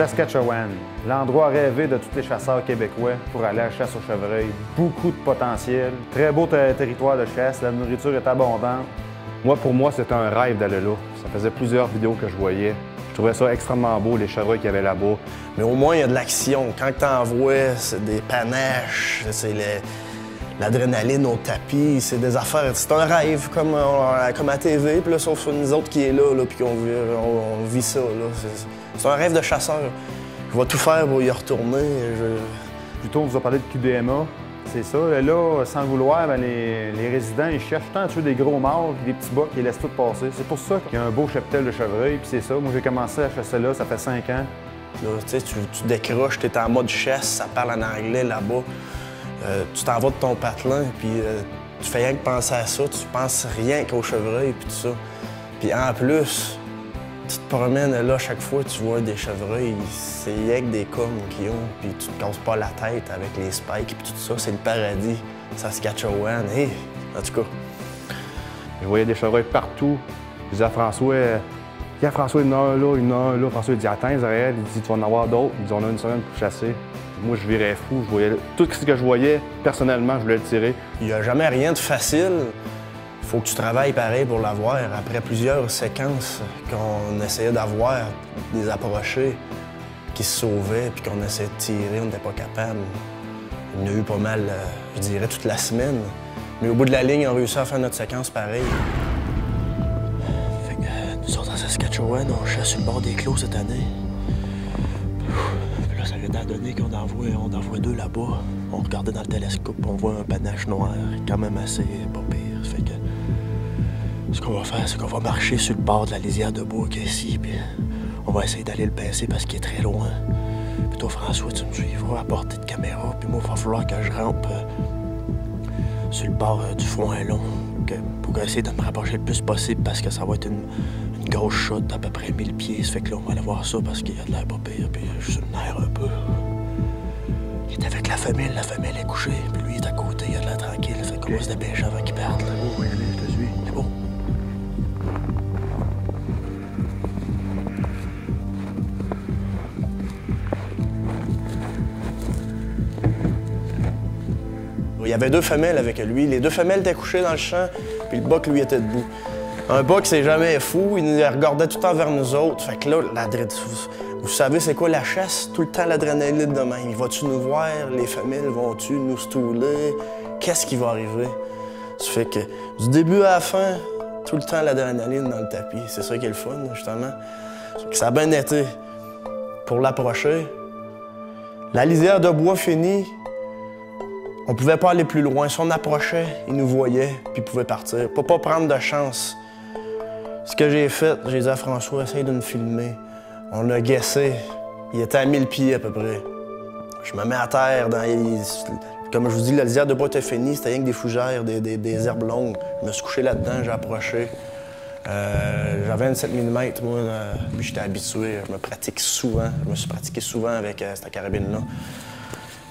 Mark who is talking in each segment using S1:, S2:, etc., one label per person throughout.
S1: Saskatchewan, l'endroit rêvé de tous les chasseurs québécois pour aller à la chasse au chevreuil. Beaucoup de potentiel, très beau territoire de chasse, la nourriture est abondante.
S2: Pour moi, c'était un rêve d'aller là. Ça faisait plusieurs vidéos que je voyais. Je trouvais ça extrêmement beau, les chevreuils qu'il y avait là-bas.
S3: Mais au moins, il y a de l'action. Quand tu en vois, c'est des panaches, c'est l'adrénaline au tapis, c'est des affaires. C'est un rêve, comme à TV, puis là, sauf nous autres qui est là puis on vit ça. C'est un rêve de chasseur. Je vais tout faire pour y retourner.
S1: Plutôt, on vous a parlé de QDMA. C'est ça. Là, sans le vouloir, les résidents, ils cherchent tant à tuer des gros mâles et des petits bas qui laissent tout passer. C'est pour ça qu'il y a un beau cheptel de chevreuil, puis c'est ça. Moi, j'ai commencé à chasser là, ça fait 5 ans.
S3: Là, tu décroches, tu es en mode chasse, ça parle en anglais là-bas. Tu t'en vas de ton patelin, puis tu fais rien que penser à ça. Tu penses rien qu'au chevreuil, puis tout ça. Puis en plus, tu te promènes là, chaque fois tu vois des chevreuils, c'est rien que des cornes qu'ils ont, puis tu te casses pas la tête avec les spikes, puis tout ça, c'est le paradis. Saskatchewan, hey, en tout cas.
S2: Je voyais des chevreuils partout. Je disais à François, il y a François, il y en a un là, il y en a un là. François, il dit, attends, Israël, il dit, tu vas en avoir d'autres. Il dit, on a une semaine pour chasser. Moi, je virais fou. Je voyais tout ce que je voyais, personnellement, je voulais le tirer.
S3: Il n'y a jamais rien de facile. Il faut que tu travailles pareil pour l'avoir. Après plusieurs séquences qu'on essayait d'avoir, des approchés qui se sauvaient puis qu'on essayait de tirer, on n'était pas capable. Il y en a eu pas mal, je dirais, toute la semaine. Mais au bout de la ligne, on a réussi à faire notre séquence pareil. Fait que nous autres en Saskatchewan, on chasse sur le bord des clos cette année. Puis là, ça vient à donner qu'on en voit 2 là-bas. On regardait dans le télescope, on voit un panache noir, quand même assez pas pire. Fait que ce qu'on va faire, c'est qu'on va marcher sur le bord de la lisière de bois qui est ici, puis on va essayer d'aller le pincer parce qu'il est très loin. Puis toi, François, tu me suivras à portée de caméra, puis moi, il va falloir que je rampe sur le bord du foin long pour essayer de me rapprocher le plus possible parce que ça va être une grosse shot d'à peu près 1000 pieds. Ça fait que là, on va aller voir ça parce qu'il y a de l'air pas pire, puis je suis sur le nerf un peu. Il est avec la femelle est couchée, puis lui, il est à côté, il a de l'air tranquille. Fait qu'on va se dépêcher avant qu'il parte.
S2: Oh, oui, je te suis.
S3: C'est bon. Il y avait 2 femelles avec lui. Les 2 femelles étaient couchées dans le champ, puis le buck, lui, était debout. Un buck, c'est jamais fou. Il regardait tout le temps vers nous autres. Fait que là, vous savez c'est quoi la chasse? Tout le temps l'adrénaline de même. Va-tu nous voir? Les femelles vont-tu nous stouler? Qu'est-ce qui va arriver? Ça fait que du début à la fin, tout le temps l'adrénaline dans le tapis. C'est ça qui est le fun, justement. Ça a bien été. Pour l'approcher, la lisière de bois finie, on pouvait pas aller plus loin. Si on approchait, il nous voyait, puis il pouvait partir. Pas prendre de chance. Ce que j'ai fait, j'ai dit à François, essaye de me filmer. On a guessé. Il était à 1000 pieds à peu près. Je me mets à terre comme je vous dis, la lisière de bois était finie, c'était rien que des fougères, des herbes longues. Je me suis couché là-dedans, j'ai approché. J'avais une 7 mm, moi, puis j'étais habitué. Je me pratique souvent. Je me suis pratiqué souvent avec cette carabine-là.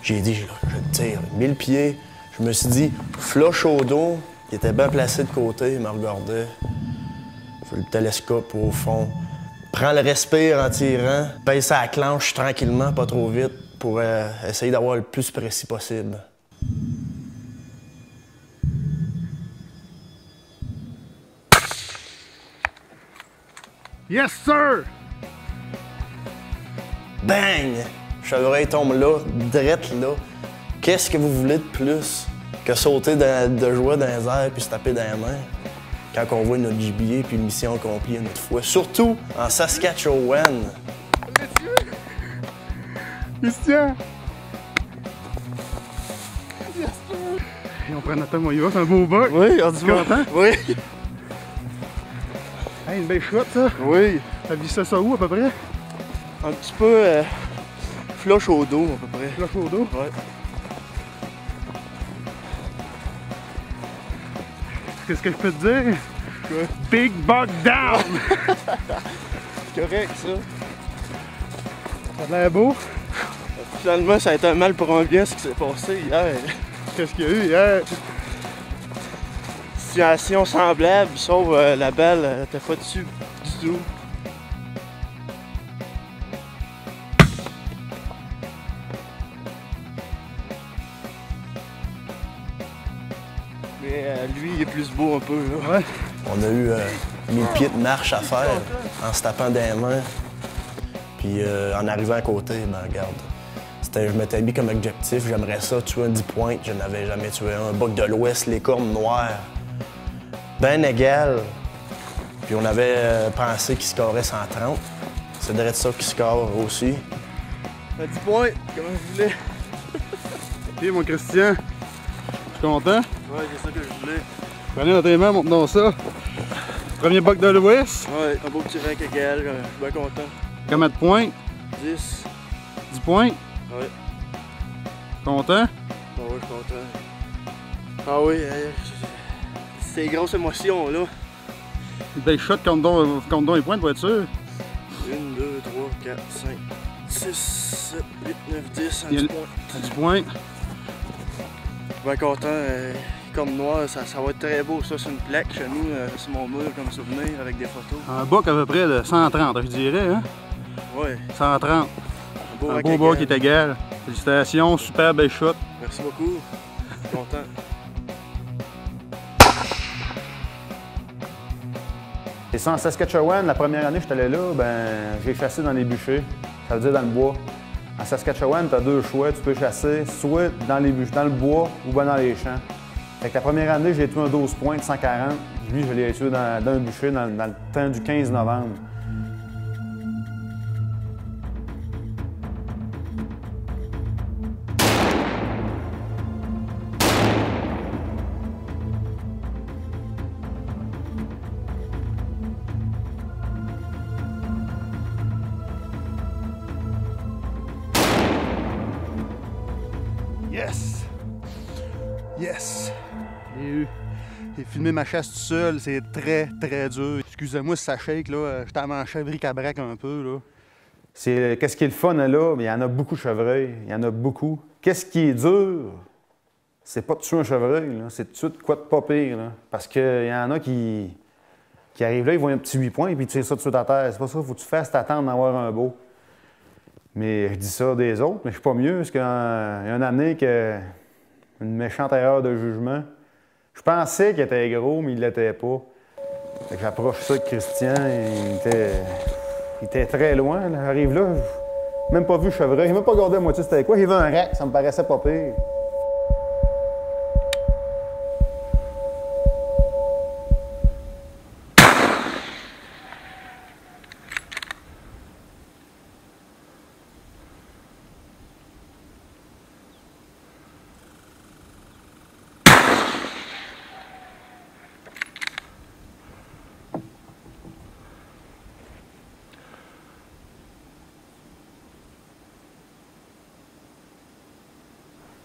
S3: J'ai dit, je tire 1000 pieds. Je me suis dit, flush au dos. Il était bien placé de côté, il me regardait. Je fais le télescope au fond. Prends le respire en tirant. Pèse à la clenche tranquillement, pas trop vite, pour essayer d'avoir le plus précis possible.
S1: Yes, sir!
S3: Bang! Le chevreuil tombe là, drette là. Qu'est-ce que vous voulez de plus que sauter de joie dans les airs puis se taper dans les mains quand on voit notre gibier puis mission accomplie une autre fois? Surtout en Saskatchewan.
S1: Christian! Yes, sir! Et on prend notre temps, on y va, c'est un beau buck.
S3: Oui, on dit
S1: content?
S3: Oui.
S1: Hey, une belle shot, ça.
S3: Oui.
S1: T'as vu ça où, à peu près?
S3: Un petit peu flush au dos, à peu près.
S1: Flush au dos?
S3: Ouais.
S1: Qu'est-ce que je peux te dire?
S3: Quoi?
S1: Big buck down!
S3: C'est correct, ça.
S1: Ça a l'air beau.
S3: Finalement, ça a été un mal pour un bien ce qui s'est passé hier.
S1: Qu'est-ce qu'il y a eu hier?
S3: Situation semblable, sauf la balle n'était pas dessus du tout.
S4: Mais lui, il est plus beau un peu, là. Ouais.
S3: On a eu 1000 pieds de marche à faire en se tapant des mains. Puis en arrivant à côté, ben regarde, je m'étais mis comme objectif, j'aimerais ça tuer un 10 points, je n'avais jamais tué un. Buck de l'Ouest, les cornes noires, ben égal. Puis on avait pensé qu'il scorait 130. C'est direct ça qu'il score aussi.
S4: 10 points, comme je voulais.
S5: Ok, mon Christian, tu es content?
S4: Ouais, c'est ça que je voulais.
S5: Prenez dans tes mains, montre-nous ça. Premier Buck de l'Ouest.
S4: Ouais, un beau petit rank égal, je suis bien content.
S5: Combien de points?
S4: 10.
S5: 10 points?
S4: Ouais.
S5: Content?
S4: Ah ouais, je suis content. Ah oui, c'est une grosse émotion, là.
S5: Belle shot, compte donc les points pour être sûr.
S4: 1, 2, 3, 4, 5, 6, 7, 8, 9, 10, 10 points.
S5: 10 points.
S4: Je suis bien content. Comme noir, ça va être très beau. Ça, c'est une plaque chez nous, sur mon mur, comme souvenir, avec des photos.
S5: Un buck à peu près de 130, je dirais, hein?
S4: Ouais.
S5: 130.
S4: Un
S5: beau buck qui est égal. Félicitations, super belle shot.
S4: Merci beaucoup. Je suis content.
S1: Et ça, en Saskatchewan, la première année que j'étais allé là, ben, j'ai chassé dans les bûchers. Ça veut dire dans le bois. En Saskatchewan, tu as deux choix. Tu peux chasser soit dans les bûchers, dans le bois ou ben dans les champs. Fait que la première année, j'ai tué un 12 points de 140. Lui, je l'ai tué dans un bûcher dans le temps du 15 novembre.
S5: Yes! Yes! J'ai filmé ma chasse tout seul, c'est très très dur. Excusez-moi si ça shake, là, j'étais à mancher bric-à-brac un peu, là.
S1: Qu'est-ce qui est le fun là? Il y en a beaucoup de chevreuils, il y en a beaucoup. Qu'est-ce qui est dur? C'est pas de tuer un chevreuil, c'est de tuer de quoi de pas pire. Là. Parce qu'il y en a qui arrivent là, ils voient un petit 8 points et puis ils tirent ça dessus ta terre. C'est pas ça, il faut que tu fasses t'attendre d'avoir un beau. Mais je dis ça des autres, mais je suis pas mieux parce qu'il y a une année que une méchante erreur de jugement. Je pensais qu'il était gros, mais il l'était pas. Fait que j'approche ça de Christian, il était très loin. Là. J'arrive là, même pas vu le chevreuil, j'ai même pas regardé à moitié c'était quoi. J'ai vu un rack, ça me paraissait pas pire.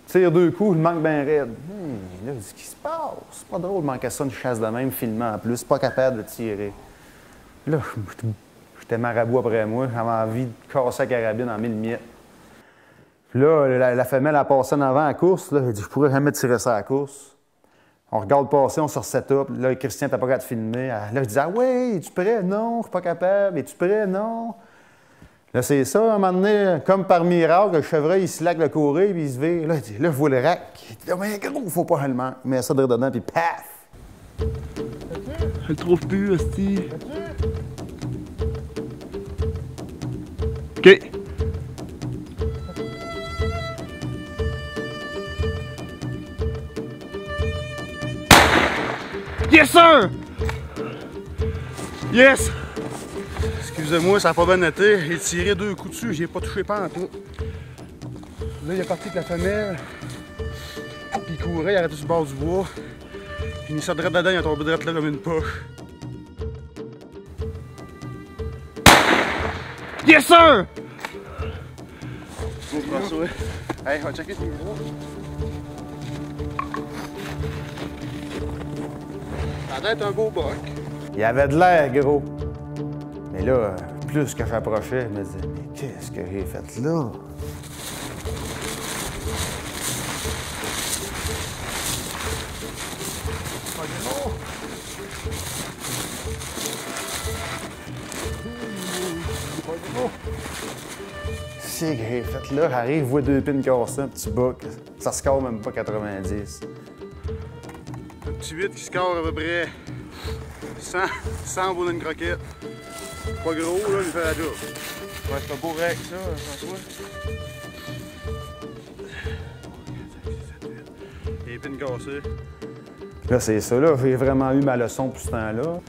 S1: Tire deux coups, je manque bien raide. Là, je dis, qu'est-ce qui se passe? C'est pas drôle de manquer ça une chasse de même, filmant en plus, pas capable de tirer. Là, j'étais marabout après moi, j'avais envie de casser la carabine en 1000 miettes. Puis là, la femelle a passé en avant à la course, là, j'ai dit, je pourrais jamais tirer ça à la course. On regarde passer, on se reset-up. Là, Christian, t'as pas capable de filmer. Là, je dis, ah ouais, es-tu prêt? Non, je suis pas capable. Es-tu prêt? Non. Là, c'est ça, à un moment donné, comme par miracle, le chevreuil, il se laque le courir, puis il se vire. Là, je vois le rack. Il dit, mais gros, faut pas le manque. Il met ça dedans, puis paf!
S4: Je le trouve plus, hostie.
S5: OK. Yes, sir! Yes! Excusez-moi, ça n'a pas bien été. J'ai tiré deux coups dessus, j'ai pas touché pas en tout. Là, il est parti avec la femelle. Puis il courait, il arrêtait sur le bord du bois. Puis il mis ça direct dedans, il a tombé direct là comme une poche. Yes, sir!
S4: Bon, François.
S5: Hey, on va checker ce niveau. Ça a l'air d'être un beau buck.
S1: Il avait de l'air gros. Mais là, plus que j'approchais, je me disais, mais qu'est-ce que j'ai fait là? C'est que j'ai fait là, j'arrive, je vois deux pins cassés, un petit buck. Ça score même pas 90.
S5: Un petit 8 qui score à peu près 100 pour une croquette. Pas gros, là, il fait la job.
S4: Ouais, c'est un beau rec, ça, François.
S5: Les épines cassées.
S1: Là, c'est ça, là. J'ai vraiment eu ma leçon pour ce temps-là.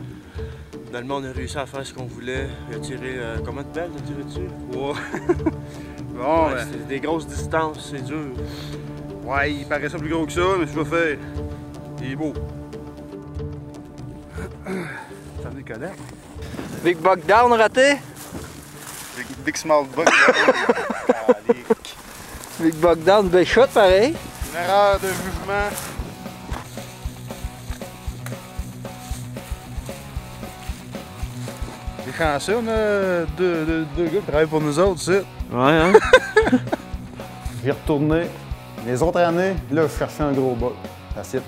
S4: Finalement, on a réussi à faire ce qu'on voulait. Il a tiré combien de balles t'as tiré dessus?
S5: Ouais. Bon,
S4: Ouais,
S5: ben.
S4: c'est des grosses distances, c'est dur.
S5: Ouais, il paraissait plus gros que ça, mais je vais faire. Il est beau. T'en es Colette?
S6: Big buck down raté.
S5: Big small buck.
S6: Big buck down, bel shot pareil.
S5: Une erreur de jugement. C'est chanceux, on a deux gars qui travaillent pour nous autres, ça.
S6: Ouais, hein?
S1: J'ai retourné. Les autres années, là, je cherchais un gros buck. Facile.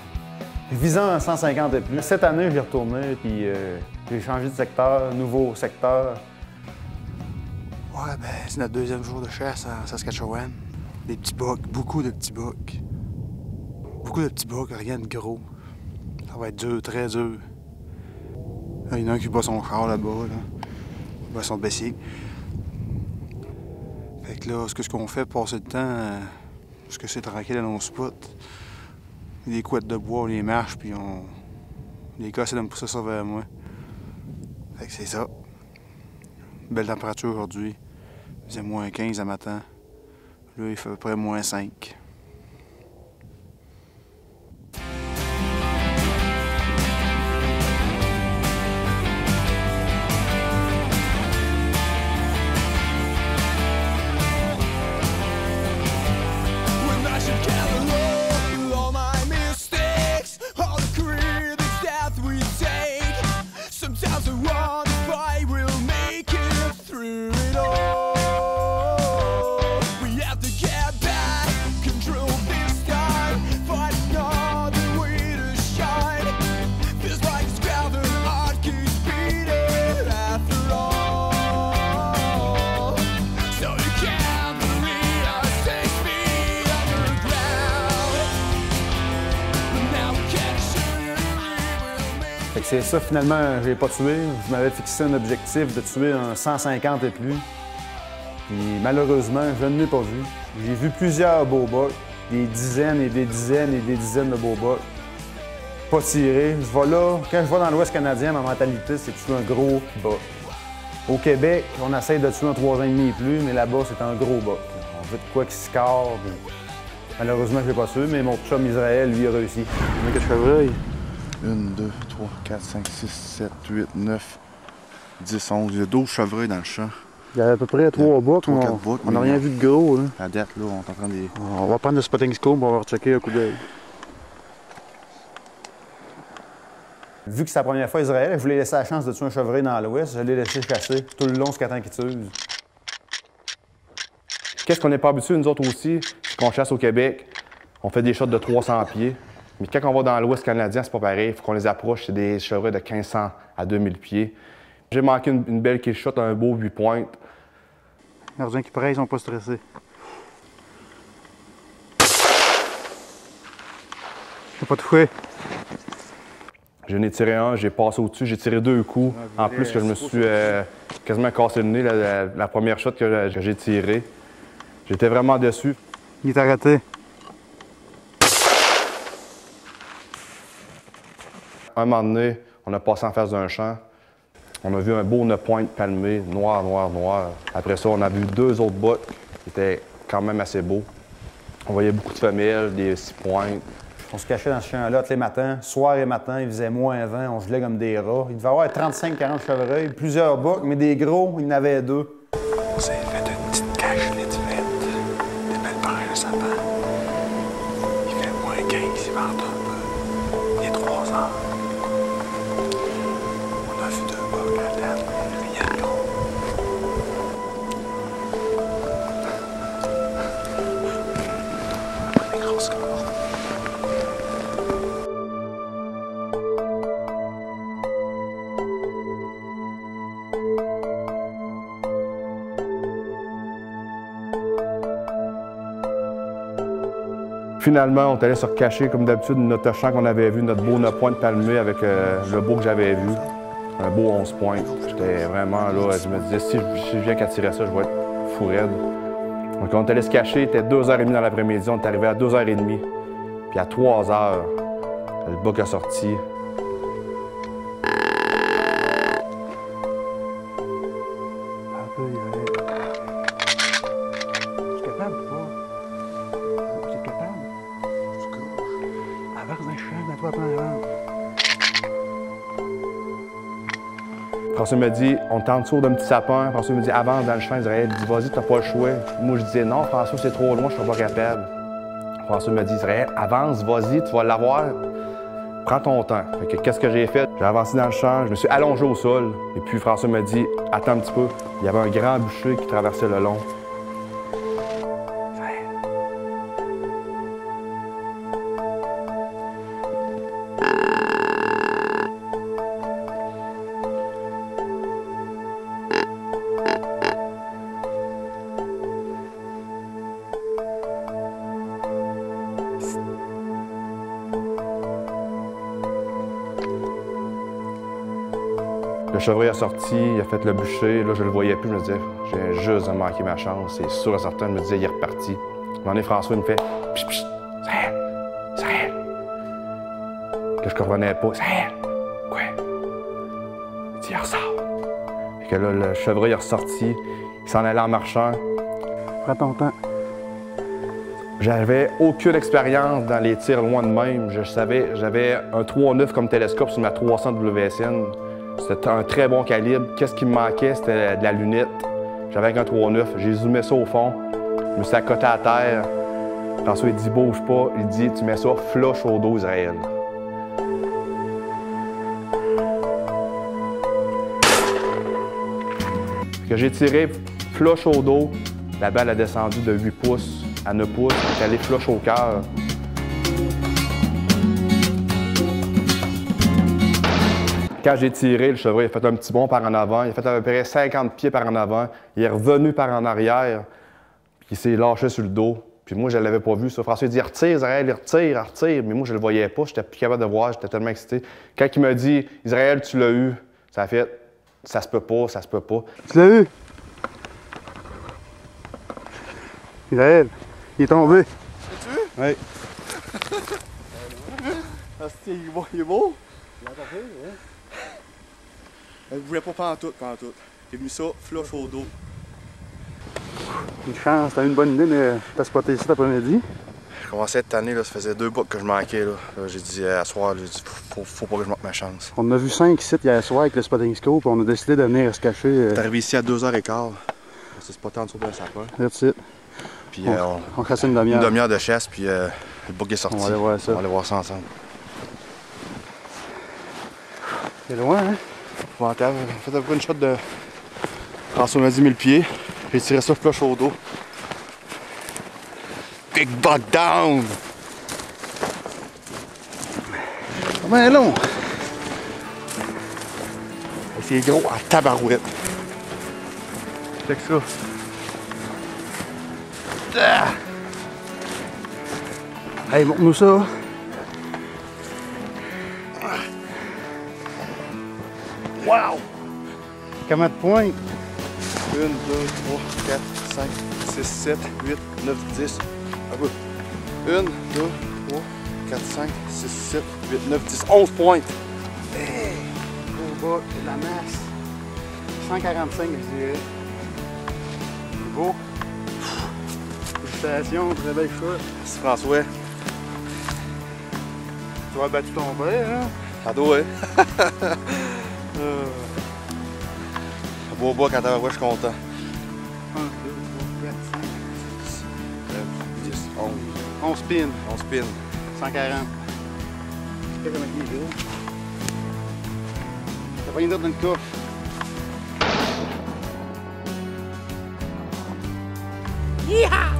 S1: Visant un 150 et plus. Cette année, j'ai retourné, puis j'ai changé de secteur, nouveau secteur.
S5: Ouais, ben, c'est notre deuxième jour de chasse à Saskatchewan. Des petits bucks, beaucoup de petits bucks. Beaucoup de petits bucks, rien de gros. Ça va être dur, très dur. Là, il y en a un qui bat son char là-bas, là. Il bat son bessier. Fait que là, ce qu'on fait pour passer le temps, parce que c'est tranquille à nos spots, des couettes de bois, on les marche, puis les gars essaient de me pousser ça vers moi. Fait que c'est ça. Belle température aujourd'hui. Il faisait moins 15 à matin. Là, il fait à peu près moins 5.
S1: Fait que c'est ça, finalement, j'ai pas tué. Je m'avais fixé un objectif de tuer un 150 et plus. Puis malheureusement, je ne l'ai pas vu. J'ai vu plusieurs beaux bucks, des dizaines et des dizaines et des dizaines de beaux bucks. Pas tirés. Je vais là, quand je vais dans l'Ouest canadien, ma mentalité, c'est de tuer un gros buck. Au Québec, on essaie de tuer un 3 ans et demi et plus, mais là-bas, c'est un gros buck. On veut de quoi qui score. Puis... Malheureusement, je l'ai pas tué, mais mon chum Israël, lui, a réussi.
S5: Combien de chevreuils?
S7: 1, 2, 3, 4, 5, 6, 7, 8, 9, 10, 11. Il y a 12 chevreuils dans le champ.
S5: Il y a à peu près 3 bucks, mais
S7: 4 bucks,
S5: on n'a
S7: mais
S5: rien vu de gros. Là.
S7: À date, là, on est en train de les...
S5: On va prendre le spotting scope, on va rechecker un coup d'œil.
S1: Vu que c'est la première fois Israël, je voulais laisser la chance de tuer un chevreuil dans l'Ouest. Je l'ai laissé chasser tout le long jusqu'à temps qu'il tue.
S2: Qu'est-ce qu'on n'est pas habitué, nous autres aussi, c'est qu'on chasse au Québec, on fait des shots de 300 pieds. Mais quand on va dans l'Ouest canadien, c'est pas pareil. Il faut qu'on les approche. C'est des chevreuils de 1500 à 2000 pieds. J'ai manqué une belle kill shot, un beau 8 pointes.
S5: Les gardiens qui pressent, ils sont pas stressés. J'ai pas touché.
S2: J'en ai tiré un, j'ai passé au-dessus, j'ai tiré 2 coups. En plus que je me suis quasiment cassé le nez la première shot que j'ai tirée. J'étais vraiment déçu.
S5: Il est arrêté.
S2: Un moment donné, on a passé en face d'un champ. On a vu un beau 9 pointes palmé, noir, noir, noir. Après ça, on a vu 2 autres bucks qui étaient quand même assez beaux. On voyait beaucoup de femelles, des 6 pointes.
S1: On se cachait dans ce champ-là tous les matins. Soir et matin, il faisait moins 20, on gelait comme des rats. Il devait y avoir 35-40 chevreuils, plusieurs bucks, mais des gros, il y en avait 2.
S8: On s'est fait une petite cache vite faite. Des belles branches de sapin. Il fait moins 15, il vente un peu. Il est 3 heures. On a vu 2 bucks à date, rien de gros. Pas des grosses cordes.
S2: Finalement, on est allé se recacher, comme d'habitude, notre champ qu'on avait vu, notre beau 9 points de palmier avec le beau que j'avais vu. Un beau 11 points. J'étais vraiment là, je me disais, si je viens qu'à tirer ça, je vais être fou raide. Donc on est allé se cacher, il était 2h30 dans l'après-midi, on est arrivé à 2h30. Puis à 3h, le bouc a sorti. François me dit, on tente en dessous d'un petit sapin. François me dit, avance dans le champ. Israël dit, vas-y, t'as pas le choix. Moi, je disais, non, François, c'est trop loin, je suis pas capable. François me dit, Israël, avance, vas-y, tu vas l'avoir. Prends ton temps. Fait que qu'est-ce que j'ai fait? J'ai avancé dans le champ, je me suis allongé au sol. Et puis François me dit, attends un petit peu. Il y avait un grand bûcher qui traversait le long. Le chevreuil a sorti, il a fait le bûcher. Là, je le voyais plus. Je me disais, j'ai juste de manquer ma chance. C'est sûr et certain. Je me disais, il est reparti. À un moment donné, François, il me fait, psh, psh, Israël, Israël. Là, je comprenais pas. Israël, quoi? Il dit, il ressort. Et que là, le chevreuil est ressorti. Il s'en allait en marchant.
S5: Prends ton temps.
S2: J'avais aucune expérience dans les tirs loin de même. Je savais, j'avais un 3.9 comme télescope sur ma 300 WSN. C'était un très bon calibre. Qu'est-ce qui me manquait? C'était de la lunette. J'avais un 3.9. J'ai zoomé ça au fond. Je me suis accoté à terre. François, il dit, bouge pas. Il dit, tu mets ça flush au dos, Israël. Que j'ai tiré flush au dos. La balle a descendu de 8 pouces à 9 pouces. Elle est allée flush au cœur. Quand j'ai tiré, le chevreuil a fait un petit bond par en avant. Il a fait à peu près 50 pieds par en avant. Il est revenu par en arrière. Puis il s'est lâché sur le dos. Puis moi, je ne l'avais pas vu. Ça. François dit, retire, Israël, il retire. Mais moi, je ne le voyais pas. J'étais plus capable de voir. J'étais tellement excité. Quand il m'a dit, Israël, tu l'as eu, ça a fait, ça se peut pas, ça se peut pas.
S5: Tu l'as eu? Israël, il est tombé.
S7: L'as-tu vu?
S5: Oui.
S7: Il est beau? Il a tapé, oui. Elle ne voulait pas pantoute. Il est venu ça, flush au dos.
S5: Une chance, t'as eu une bonne idée de te spotter ici cet après-midi.
S7: Je commençais cette année, là, ça faisait 2 boucles que je manquais. Là. J'ai dit à soir, faut pas que je manque ma chance.
S5: On en a vu 5 ici hier soir avec le spotting scope, on a décidé de venir se cacher.
S7: T'es arrivé ici à 2h15. On s'est spoté en dessous d'un sapin.
S5: That's it.
S7: Puis
S5: on chassait une demi-heure.
S7: Une demi-heure de chasse, puis le bouc est sorti.
S5: On va aller voir ça.
S7: On va aller voir ça ensemble.
S5: C'est loin, hein?
S7: Épouvantable. J'ai fait un peu une shot de François m'a dit 1000 pieds. J'ai tiré ça flush au dos. Big buck down!
S5: Ben long!
S7: C'est gros à tabarouette.
S5: Check ça. Ah! Hey, montre-nous ça. Wow! Comment de points?
S7: 1, 2, 3, 4, 5, 6, 7, 8, 9, 10. Un peu. 1, 2, 3, 4, 5, 6, 7, 8, 9, 10. 11 points.
S5: Hey! Gros bas, de la masse. 145, je dirais. C'est beau. Félicitations, très belle shot.
S7: Merci François.
S5: Tu as battu ton père, hein?
S7: Ça doit, hein? Un beau bois quand t'as je suis content.
S5: 1, 2, 3, 4, 5,
S7: 6, 9, 10, 11.
S5: 11 spins.
S7: 11 spins.
S5: 140. C'est pas comme il est gros. T'as pas une autre dans le coffre.
S9: Yeehaw!